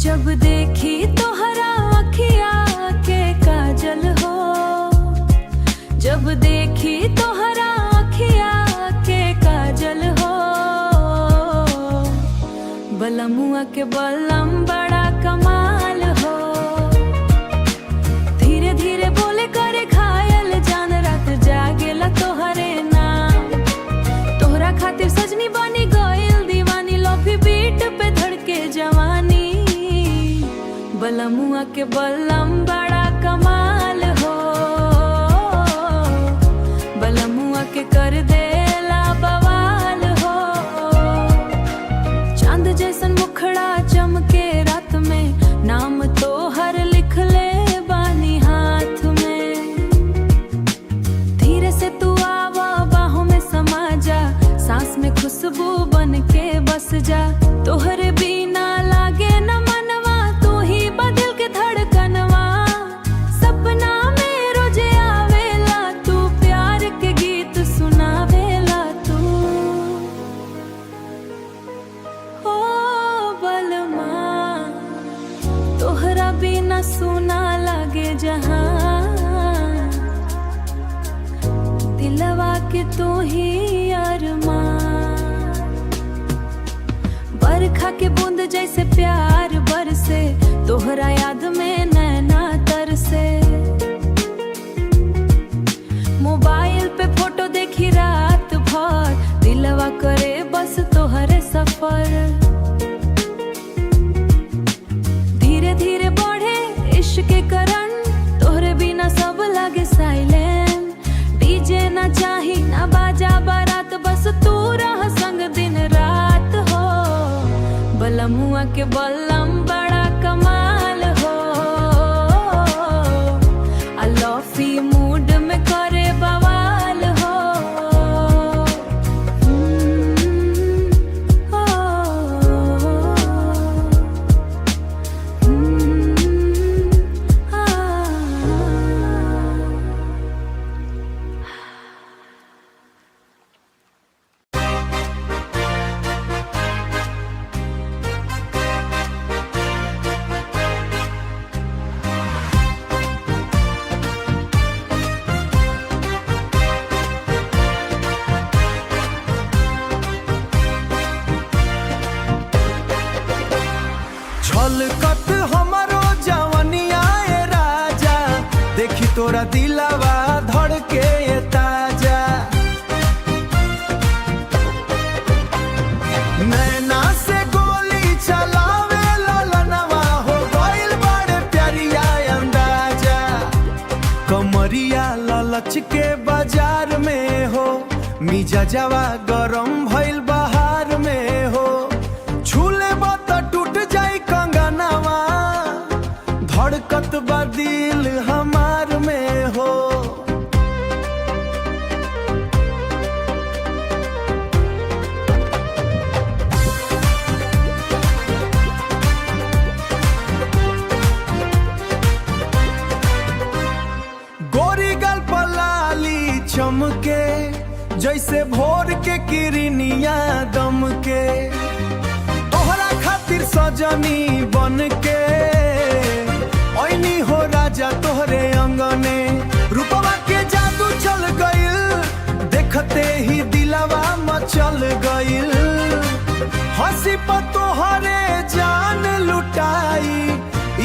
जब देखी तोहरा अखिया के काजल हो, जब देखी तोहरा अखिया के काजल हो। बलमुआ के बलम बड़ा कमाल हो, धीरे धीरे बोले करे घायल, जान रात जागेला तोहरे नाम। तोहरा खातिर सजनी बनी गइल दीवानी, लॉफी बीट पे धड़के जवानी। बलमुआ के बलम बड़ा कमाल हो, बलमुआ के कर देला बवाल हो। चांद जैसन मुखड़ा चमके रात में, नाम तो हर लिख ले बानी हाथ में। धीरे से तू आवा बाहों में समा जा, सांस में खुशबू बन के बस जा। तोहरे बिना लागे न मनवा, तू ही बदल के धड़कनवा। सपना में रोजे आवेला तू, प्यार के गीत सुनावेला तू। ओ बलमा तोहरा बिना सुना लागे जहां, दिलवा के तू ही अरमान। बरखा के बूंद जैसे प्यार बरसे, तोहरा याद में नैना तरसे। मोबाइल पे फोटो देखी रात भर, दिलवा करे बस तोहरे सफर। धीरे धीरे बढ़े इश्क के करन, तोहरे बिना सब लागे साइलेंट। डीजे ना चाही ना बाजा बारात, बस तू रह संग दिन रात हो। बलमुआ के बलम बड़ा कमाल हो, अलोफी मूड में करे बवाल हो। छलकत हमारो जवनिया ए राजा, देखी तोरा दिलवा धड़के ये ताजा। नैना से गोली चलावे ललनवा, हो गइल बड़े प्यारिया अंदाजा। कमरिया ललच के बाजार में हो, मिजाजवा गरम भइल बहार में हो। छूले बत टूट जाई कंगनवा, धड़कत बा दिल हमार में हो। गोरी गल पलाली चमके, जैसे भोर के किरनिया दम के। तोहरा खातिर सजनी बन के ओइनी हो राजा तोहरे अंगने। रूपवा के जादू चल गइल, देखते ही दिलवा मचल गइल। हंसी पर तोहरे जान लुटाई,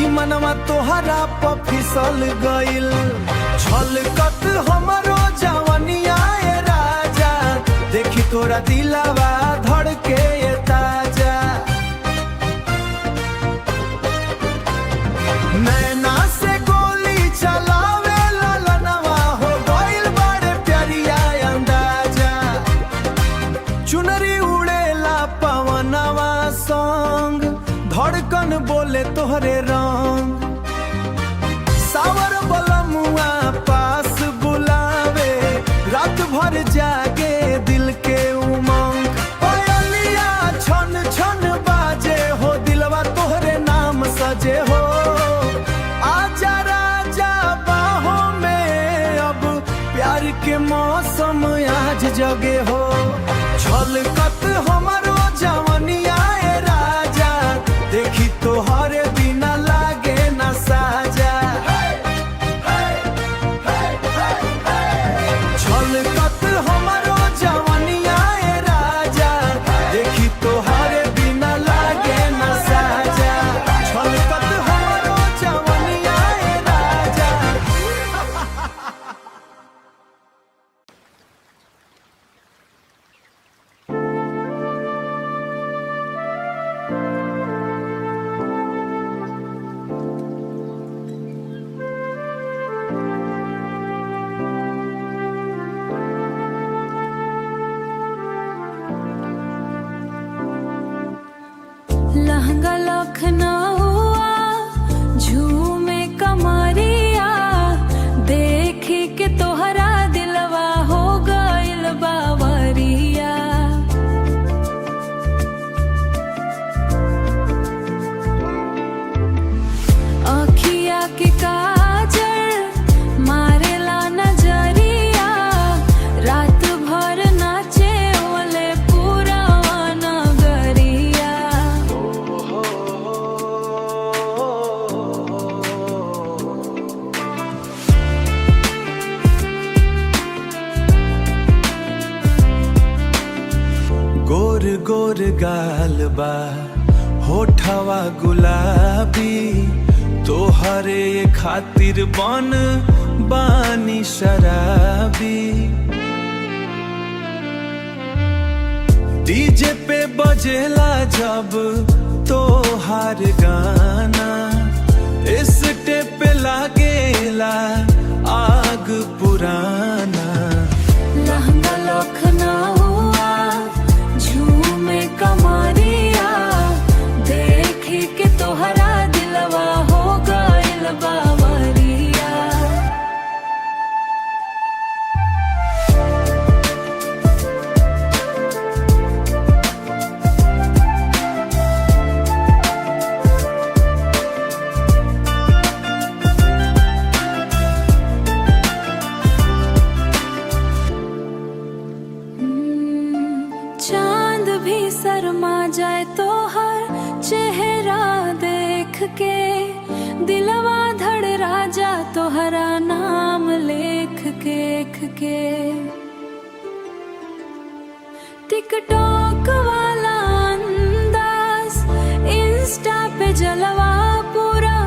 ई मनवा तोहरा पर फिसल गइल। छलकत हमरो जवनिया ए राजा, देखी तोरा दिलवा धड़के ये ताजा। नैना से गोली चलावे ललनवा, हो गइल बड़े प्यारिया अंदाजा। चुनरी उड़ेला पवनवा संग, धड़कन बोले तोहरे रंग। सावर बलमुआ पास बुलावे, रात भर जागे दिल के उमंग। पायलिया छन छन बाजे हो, दिलवा तोहरे नाम सजे हो। आजा राजा बाहों में, अब प्यार के मौसम आज जगे हो। छलकत हमारो जवनिया ए राजा, देखी तोहरे लहंगा लखनऊआ झूमे कमरिया, देखी के तोहरा दिलवा हो गइल बावरिया। अखिया के काजल मारेला नजरिया, रात भर नाचे ओले पूरा नगरिया। गोर गोर गाल बा होठवा गुलाबी, तोहरे खातिर बन बानी शराबी। डीजे पे बजेला जब तोहार गाना, स्टेप पे लागेला आग पुराना। लहंगा लखनऊआ झूमे कमरिया, देखी के तोहरा दिलवा हो गइल बावरिया। चांद भी शर्मा जाए तो हर चेहरा देख के, दिलवा धड़ राजा तोहरा नाम लेख के। टिकटॉक वाला अंदाज, इंस्टा पे जलवा, पूरा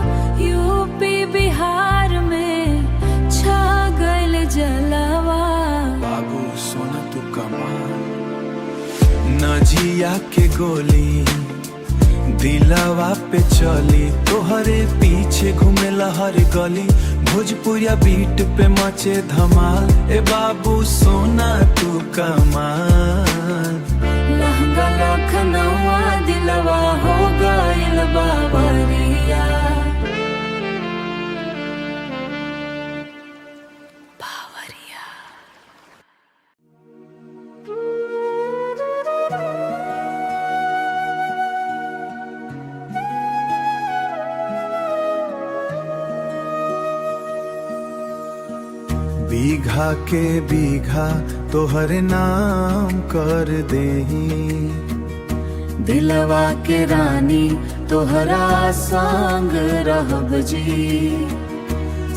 यूपी बिहार में छा गइल जलवा। बाबू सोना तू कमाल, नजिया के गोली दिलवा पे चली, तोहरे पीछे घूमेला हर गली। भोजपुरिया बीट पे मचे धमाल, ए बाबू सोना तू कमाल। लहंगा लखनऊआ दिलवा हो गइल बावरिया। बीघा के बीघा तोहरे नाम कर देही, दिलवा के रानी तोहरा संग रहब जी।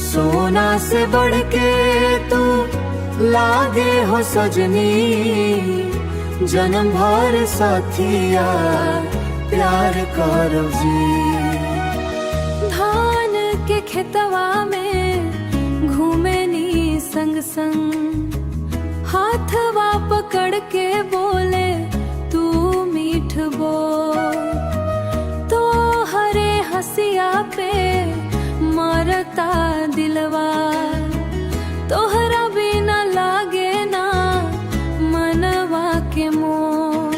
सोना से बढ़ के तू लागे हो सजनी, जन्म भर साथिया प्यार करब जी। धान के खेतवा में घूमे नी संग संग, हाथवा पकड़ के बोले तू मीठ बोल। तो हरे हंसिया पे मरता दिलवा, तोहरा बिना लागे ना मनवा के मोर।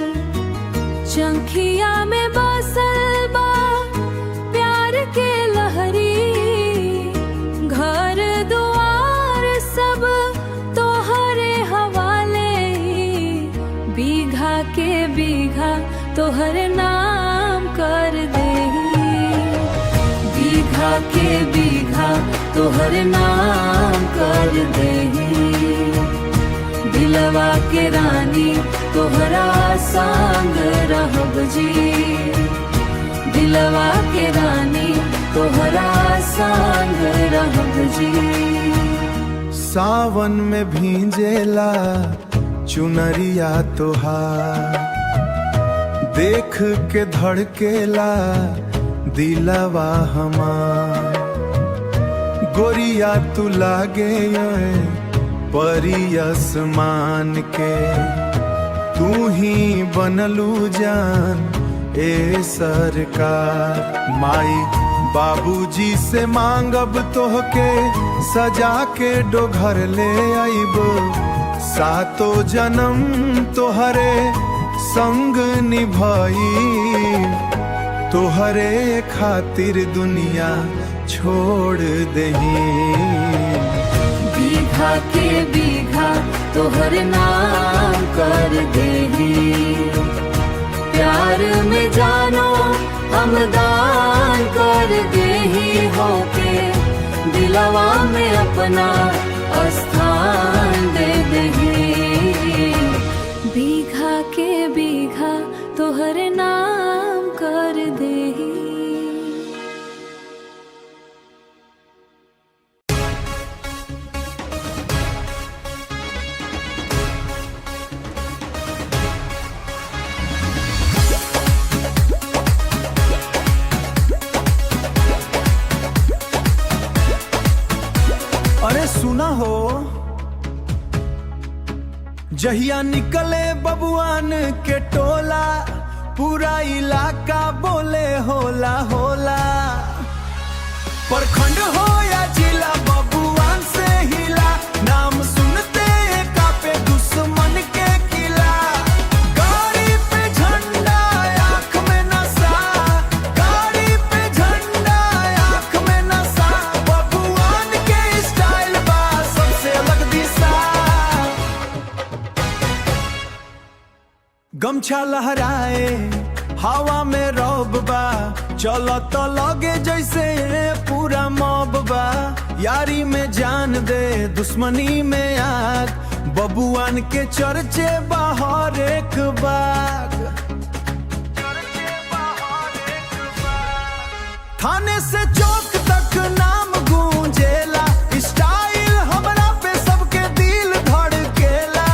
चंखिया में बसल बा प्यार के लहरी, घर दुआर सब तोहरे हवाले। बीघा के बीघा तोहरे नाम कर देही, बीघा के बीघा तोहरे नाम कर देही। दिलवा के रानी तोहरा संग रहब जी, दिलवा के रानी तोहरा संग रहब जी। सावन में भींजेला चुनरिया तोहार, देख के धड़केला दिलवा हमार। गोरिया तू लागे परी आसमान के, तू ही बनलू जान ए सरकार। माई बाबूजी से मांगब तोहके सजा के डोघर ले आइब, सातो जन्म तोहरे संग निभाई। तोहरे खातिर दुनिया छोड़ दही। बीघा के बीघा तोहर नाम कर देही, प्यार में जानो हम दान कर देही होके, दिलवा में अपना स्थान दे देही। बीघा के बीघा तोहर नाम कर देही। अरे सुना हो, जहिया निकले बबुआन के टोला, पूरा इलाका बोले होला होला। प्रखंड हो या जिला बबुआन से हिला, नाम सुनते कापे दुश्मन के किला। गाड़ी पे झंडा आँख में नशा, गाड़ी पे झंडा आँख में नशा, बबुआन के स्टाइल बा सबसे अलग दिशा। गमछा लहराए हवा में रौब बा, चलो तो लगे जैसे पूरा मौब बा। यारी में जान दे दुश्मनी में आग, बबुआन के चर्चे बाहर एक बाग। थाने से चौक तक नाम गूंजेला, स्टाइल हमरा पे सबके दिल धड़केला।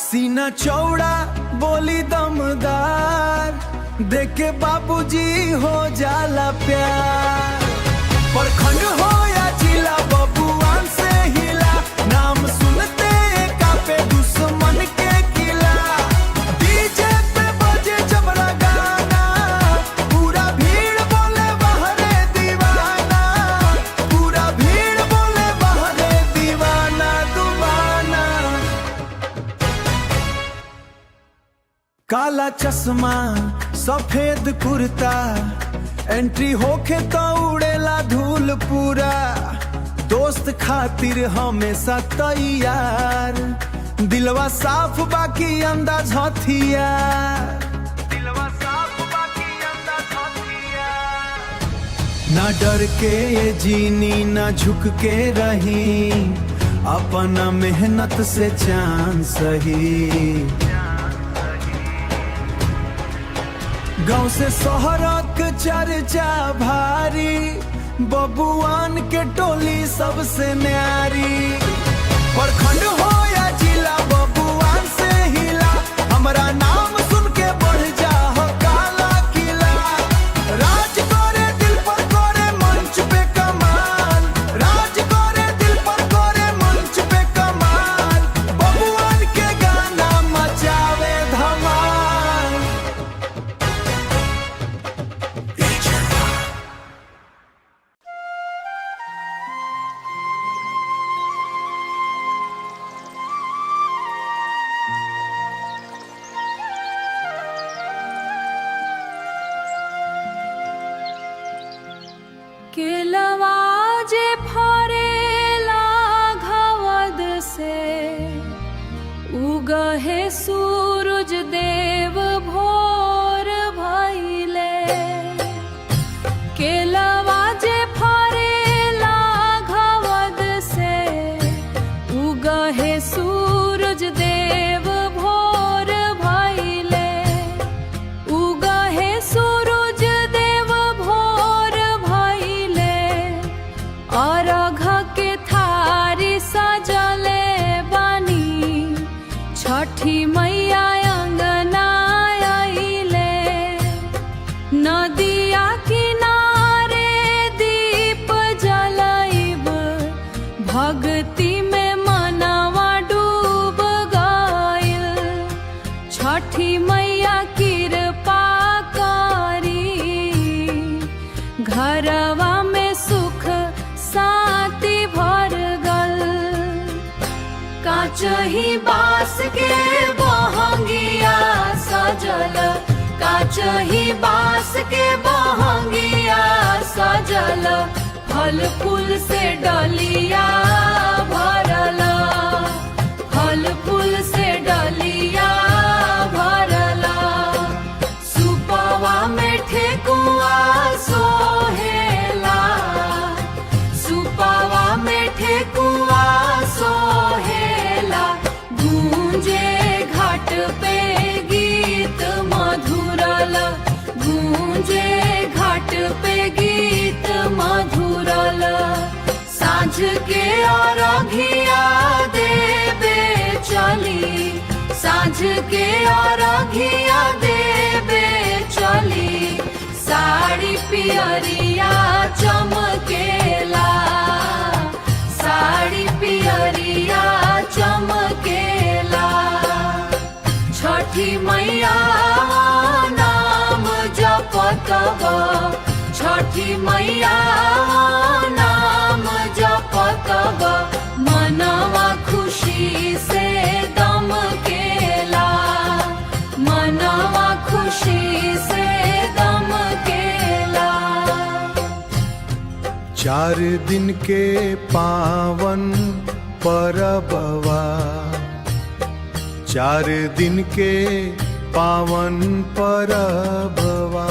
सीना चौड़ा बोली दमदार, देखे बाबूजी हो जाला प्यार। प्रखंड हो या जिला बबुआन से हिला, नाम सुनते कापे दुश्मन के किला। डीजे पे बजे जबरा गाना, पूरा भीड़ बोले बहरे दीवाना, पूरा भीड़ बोले बहरे दीवाना दीवाना। काला चश्मा सफेद कुर्ता, एंट्री होके तो उड़ेला धूल पूरा। दोस्त खातिर हमेशा तैयार, दिलवा साफ बाकी अंदाज हथियार। दिलवा साफ बाकी अंदाज हथियार। ना डर के ये जीनी ना झुक के रही, अपना मेहनत से चांद सही। गांव से शहरक चर्चा भारी, बबुआन के टोली सबसे न्यारी। प्रखंड हो या जिला बबुआन से हिला, हमारा नाम सुन के बढ़ जा हो काला किला। राज करे दिल पर करे मंच पे कमाल, राज करे दिल पर करे मंच पे कमाल, बबुआन के गाना मचावे धमाल। केलवा जे फरेला घवद से, उगहे सूरज देव भोर भइले। केलवा जे फरेला घवद से, उगहे सूरज देव भोर भइले। उगहे सूरज देव भोर भइले, अर्घ के थारी सजले बानी। छठी मैया अंगना आइले, नदिया किनारे दीप जलाइब, भक्ति में मनवा डूब गइल। छठी मैया कृपा करी, घरवा में सुख शांति भर गल। काचही बास के बहंगिया सजल, साच ही बांस के बहंगिया सजल फल फूल से डलिया भरल फल फूल से डलिया भरल सुपवा में ठेकुआ सोहेला सुपवा में ठेकुआ सोहेला गूंजे घाट पे गीत मधुरल गूंजे घाट पे गीत मधुरल साँझ के अरघिया देवे चली साँझ के अरघिया देवे चली साड़ी पियरिया चमकेला साड़ी पियरिया चमकेला छठी मैया नाम जपतब छठी मैया नाम जपतब मनवा खुशी से दमकेला मनवा खुशी से दमकेला 4 दिन के पावन परबवा 4 दिन के पावन परबवा